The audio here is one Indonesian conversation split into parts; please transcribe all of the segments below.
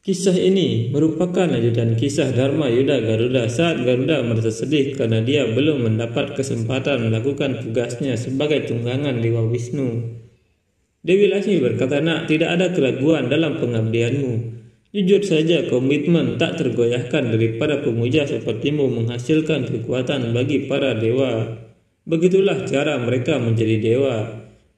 Kisah ini merupakan lanjutan kisah Dharma Yuda Garuda saat Garuda merasa sedih karena dia belum mendapat kesempatan melakukan tugasnya sebagai tunggangan Dewa Wisnu. Dewi Laksmi berkata, "Nak, tidak ada keraguan dalam pengabdianmu. Jujur saja komitmen tak tergoyahkan daripada pemuja sepertimu menghasilkan kekuatan bagi para dewa. Begitulah cara mereka menjadi dewa.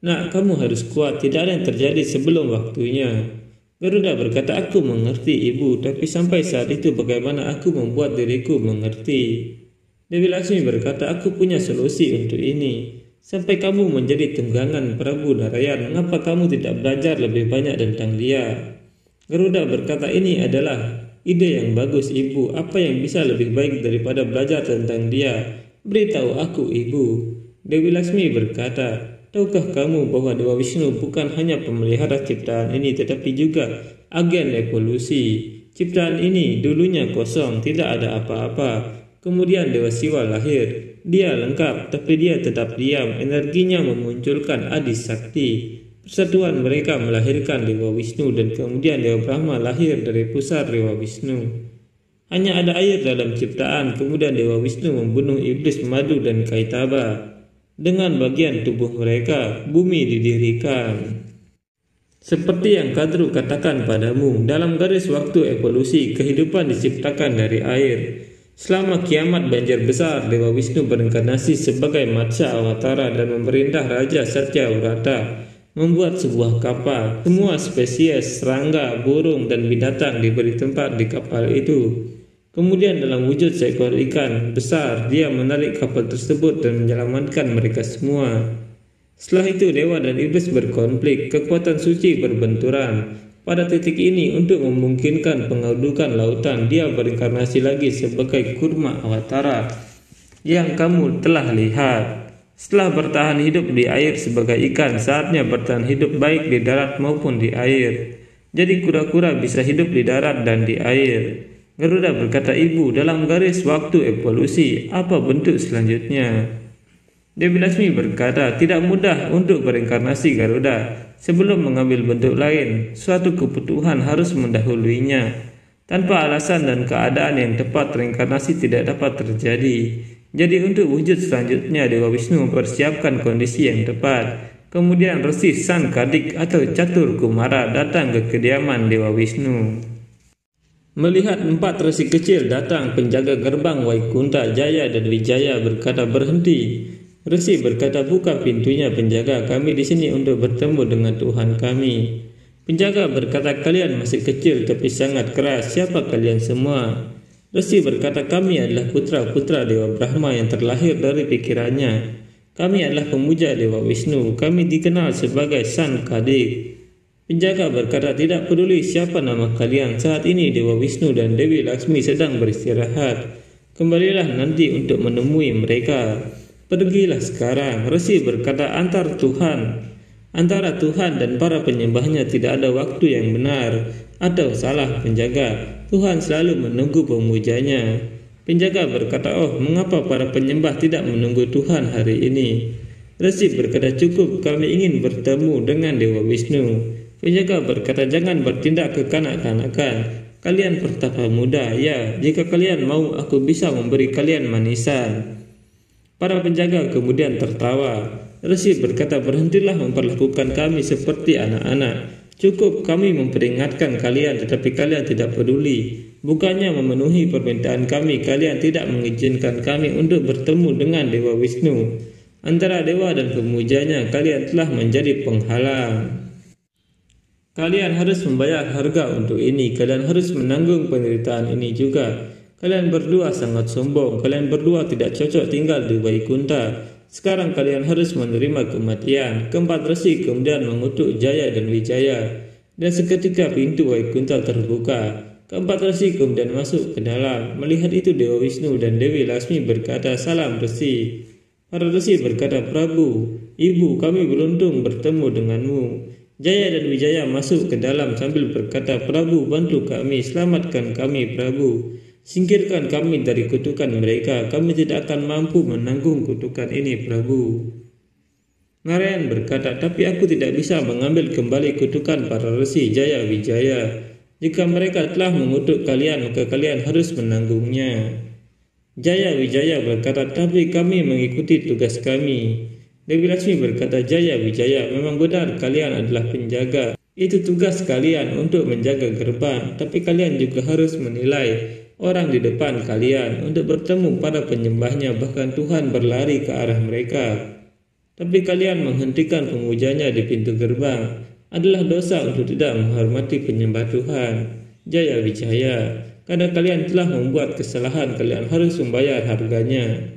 Nak, kamu harus kuat, tidak ada yang terjadi sebelum waktunya." Garuda berkata, "Aku mengerti ibu, tapi sampai saat itu bagaimana aku membuat diriku mengerti?" Dewi Laksmi berkata, "Aku punya solusi untuk ini. Sampai kamu menjadi tunggangan Prabu Narayan, mengapa kamu tidak belajar lebih banyak tentang dia?" Garuda berkata, "Ini adalah ide yang bagus ibu. Apa yang bisa lebih baik daripada belajar tentang dia? Beritahu aku ibu." Dewi Laksmi berkata, "Tahukah kamu bahwa Dewa Wisnu bukan hanya pemelihara ciptaan ini tetapi juga agen evolusi? Ciptaan ini dulunya kosong, tidak ada apa-apa. Kemudian Dewa Siwa lahir. Dia lengkap, tapi dia tetap diam. Energinya memunculkan Adi Sakti. Persatuan mereka melahirkan Dewa Wisnu dan kemudian Dewa Brahma lahir dari pusar Dewa Wisnu. Hanya ada air dalam ciptaan, kemudian Dewa Wisnu membunuh iblis Madu dan Kaitaba. Dengan bagian tubuh mereka, bumi didirikan. Seperti yang Kadru katakan padamu, dalam garis waktu evolusi, kehidupan diciptakan dari air. Selama kiamat banjir besar, Dewa Wisnu berinkarnasi sebagai Matsya Awatara dan memerintah Raja Satya Vrata membuat sebuah kapal. Semua spesies serangga, burung, dan binatang diberi tempat di kapal itu. Kemudian dalam wujud seekor ikan besar, dia menarik kapal tersebut dan menyelamatkan mereka semua. Setelah itu dewa dan iblis berkonflik, kekuatan suci berbenturan. Pada titik ini, untuk memungkinkan pengadukan lautan, dia berinkarnasi lagi sebagai Kurma Awatara yang kamu telah lihat. Setelah bertahan hidup di air sebagai ikan, saatnya bertahan hidup baik di darat maupun di air. Jadi kura-kura bisa hidup di darat dan di air. Garuda berkata, "Ibu, dalam garis waktu evolusi, apa bentuk selanjutnya?" Dewi Laksmi berkata, "Tidak mudah untuk berinkarnasi Garuda. Sebelum mengambil bentuk lain, suatu kebutuhan harus mendahuluinya. Tanpa alasan dan keadaan yang tepat, reinkarnasi tidak dapat terjadi. Jadi untuk wujud selanjutnya, Dewa Wisnu mempersiapkan kondisi yang tepat. Kemudian Resi Sankadik atau Catur Kumara datang ke kediaman Dewa Wisnu. Melihat 4 resi kecil datang, penjaga gerbang Waikunta, Jaya dan Wijaya berkata, "Berhenti." Resi berkata, "Buka pintunya penjaga, kami di sini untuk bertemu dengan Tuhan kami." Penjaga berkata, "Kalian masih kecil tapi sangat keras. Siapa kalian semua?" Resi berkata, "Kami adalah putra-putra Dewa Brahma yang terlahir dari pikirannya. Kami adalah pemuja Dewa Wisnu. Kami dikenal sebagai Sankadik." Penjaga berkata, "Tidak peduli siapa nama kalian, saat ini Dewa Wisnu dan Dewi Laksmi sedang beristirahat. Kembalilah nanti untuk menemui mereka. Pergilah sekarang." Resi berkata, Antara Tuhan dan para penyembahnya tidak ada waktu yang benar atau salah penjaga. Tuhan selalu menunggu pemujanya." Penjaga berkata, "Oh, mengapa para penyembah tidak menunggu Tuhan hari ini?" Resi berkata, "Cukup, kami ingin bertemu dengan Dewa Wisnu." Penjaga berkata, "Jangan bertindak kekanak-kanakan. Kalian pertapa muda. Ya, jika kalian mau, aku bisa memberi kalian manisan." Para penjaga kemudian tertawa. Resi berkata, "Berhentilah memperlakukan kami seperti anak-anak. Cukup, kami memperingatkan kalian tetapi kalian tidak peduli. Bukannya memenuhi permintaan kami, kalian tidak mengizinkan kami untuk bertemu dengan Dewa Wisnu. Antara dewa dan pemujanya, kalian telah menjadi penghalang. Kalian harus membayar harga untuk ini. Kalian harus menanggung penderitaan ini juga. Kalian berdua sangat sombong. Kalian berdua tidak cocok tinggal di Waikunta. Sekarang kalian harus menerima kematian." Keempat resi kemudian mengutuk Jaya dan Wijaya. Dan seketika pintu Waikunta terbuka. Keempat resi kemudian masuk ke dalam. Melihat itu Dewa Wisnu dan Dewi Laksmi berkata, "Salam resi." Para resi berkata, "Prabu, Ibu, kami beruntung bertemu denganmu." Jaya dan Wijaya masuk ke dalam sambil berkata, "Prabu, bantu kami, selamatkan kami, Prabu." Singkirkan kami dari kutukan mereka, kami tidak akan mampu menanggung kutukan ini, Prabu. Narayan berkata, tapi aku tidak bisa mengambil kembali kutukan para resi Jaya Wijaya. Jika mereka telah mengutuk kalian, maka kalian harus menanggungnya. Jaya Wijaya berkata, tapi kami mengikuti tugas kami. Dewi Laksmi berkata, Jaya Wijaya, memang benar kalian adalah penjaga. Itu tugas kalian untuk menjaga gerbang, tapi kalian juga harus menilai orang di depan kalian untuk bertemu pada penyembahnya, bahkan Tuhan berlari ke arah mereka. Tapi kalian menghentikan pemujanya di pintu gerbang. Adalah dosa untuk tidak menghormati penyembah Tuhan. Jaya Wijaya, karena kalian telah membuat kesalahan, kalian harus membayar harganya.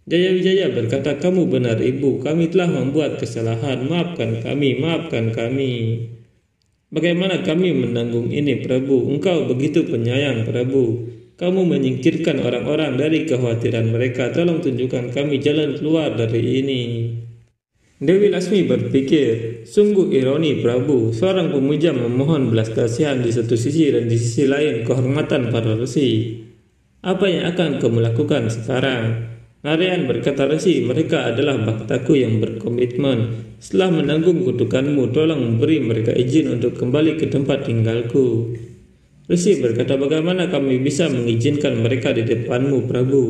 Jaya Wijaya berkata, kamu benar ibu, kami telah membuat kesalahan, maafkan kami, maafkan kami. Bagaimana kami menanggung ini, Prabu? Engkau begitu penyayang, Prabu. Kamu menyingkirkan orang-orang dari kekhawatiran mereka. Tolong tunjukkan kami jalan keluar dari ini. Dewi Laksmi berpikir, sungguh ironi, Prabu. Seorang pemuja memohon belas kasihan di satu sisi dan di sisi lain kehormatan para resi. Apa yang akan kamu lakukan sekarang? Narayan berkata, resi, mereka adalah bhaktaku yang berkomitmen. Setelah menanggung kutukanmu, tolong memberi mereka izin untuk kembali ke tempat tinggalku. Resi berkata, bagaimana kami bisa mengizinkan mereka di depanmu, Prabu?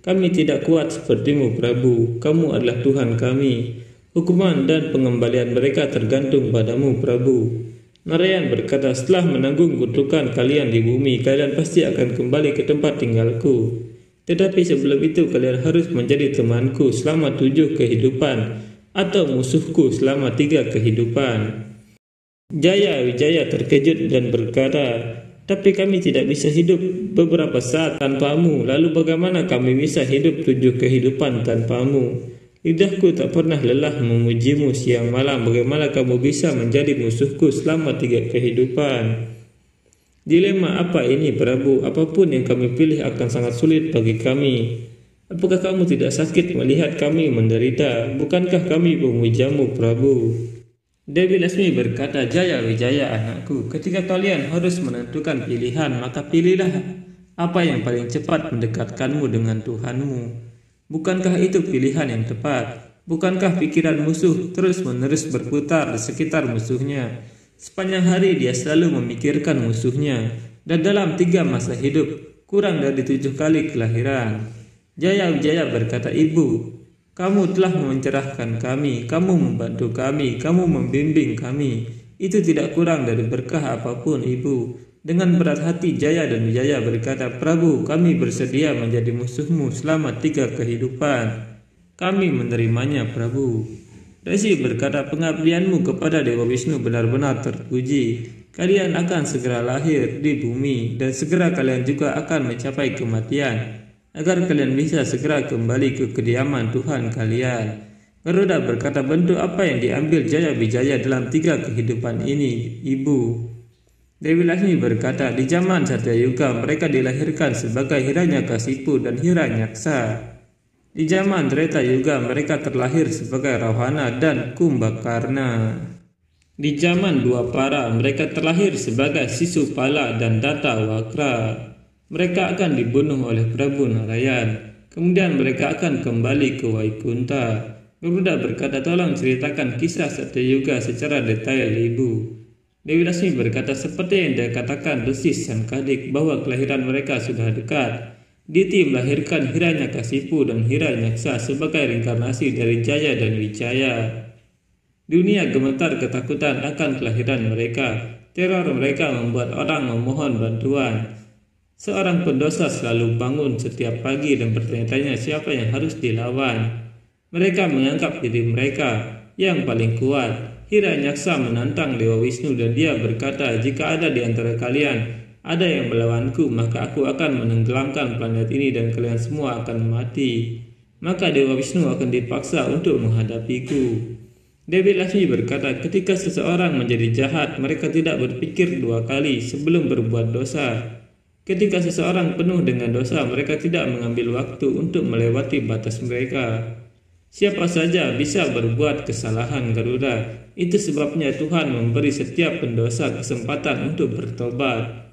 Kami tidak kuat sepertimu, Prabu. Kamu adalah Tuhan kami. Hukuman dan pengembalian mereka tergantung padamu, Prabu. Narayan berkata, setelah menanggung kutukan kalian di bumi, kalian pasti akan kembali ke tempat tinggalku. Tetapi sebelum itu kalian harus menjadi temanku selama 7 kehidupan atau musuhku selama 3 kehidupan. Jaya Wijaya terkejut dan berkata, tapi kami tidak bisa hidup beberapa saat tanpamu. Lalu bagaimana kami bisa hidup 7 kehidupan tanpamu? Lidahku tak pernah lelah memujimu siang malam. Bagaimana kamu bisa menjadi musuhku selama 3 kehidupan? Dilema apa ini, Prabu? Apapun yang kami pilih akan sangat sulit bagi kami. Apakah kamu tidak sakit melihat kami menderita? Bukankah kami pemujamu, Prabu? Dewi Laksmi berkata, Jaya Wijaya anakku, ketika kalian harus menentukan pilihan, maka pilihlah apa yang paling cepat mendekatkanmu dengan Tuhanmu. Bukankah itu pilihan yang tepat? Bukankah pikiran musuh terus-menerus berputar di sekitar musuhnya? Sepanjang hari dia selalu memikirkan musuhnya, dan dalam 3 masa hidup, kurang dari 7 kali kelahiran. Jaya Wijaya berkata, ibu, kamu telah mencerahkan kami, kamu membantu kami, kamu membimbing kami. Itu tidak kurang dari berkah apapun, ibu. Dengan berat hati Jaya dan Wijaya berkata, Prabu, kami bersedia menjadi musuhmu selama 3 kehidupan. Kami menerimanya, Prabu. Resi berkata, pengabdianmu kepada Dewa Wisnu benar-benar terpuji. Kalian akan segera lahir di bumi dan segera kalian juga akan mencapai kematian, agar kalian bisa segera kembali ke kediaman Tuhan kalian. Garuda berkata, bentuk apa yang diambil Jaya Wijaya dalam 3 kehidupan ini, ibu? Dewi Laksmi berkata, di zaman Satyayuga mereka dilahirkan sebagai Hiranyakasipu dan Hiranyaksa. Di zaman Treta Yuga mereka terlahir sebagai Rawana dan Kumbhakarna. Di zaman Dwapara mereka terlahir sebagai Sisupala dan Datawakra. Mereka akan dibunuh oleh Prabu Narayan. Kemudian mereka akan kembali ke Waikunta. Garuda berkata, tolong ceritakan kisah Satyayuga secara detail, ibu. Dewi Laksmi berkata, seperti yang dia katakan Resi Sankadik bahwa kelahiran mereka sudah dekat. Diti melahirkan Hiranyakasipu dan Hiranyaksa sebagai reinkarnasi dari Jaya dan Wijaya. Dunia gemetar ketakutan akan kelahiran mereka. Teror mereka membuat orang memohon bantuan. Seorang pendosa selalu bangun setiap pagi dan bertanya-tanya siapa yang harus dilawan. Mereka menganggap diri mereka yang paling kuat. Hiranyaksa menantang Dewa Wisnu dan dia berkata, jika ada di antara kalian ada yang melawanku, maka aku akan menenggelamkan planet ini dan kalian semua akan mati. Maka Dewa Wisnu akan dipaksa untuk menghadapiku. Dewi Laksmi berkata, ketika seseorang menjadi jahat, mereka tidak berpikir 2 kali sebelum berbuat dosa. Ketika seseorang penuh dengan dosa, mereka tidak mengambil waktu untuk melewati batas mereka. Siapa saja bisa berbuat kesalahan, Garuda. Itu sebabnya Tuhan memberi setiap pendosa kesempatan untuk bertobat.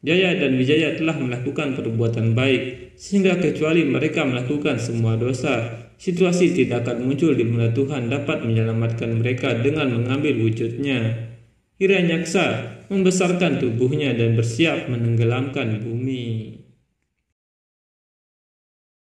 Jaya dan Wijaya telah melakukan perbuatan baik, sehingga kecuali mereka melakukan semua dosa, situasi tidak akan muncul di mana Tuhan dapat menyelamatkan mereka dengan mengambil wujudnya. Hiranyaksa membesarkan tubuhnya dan bersiap menenggelamkan bumi.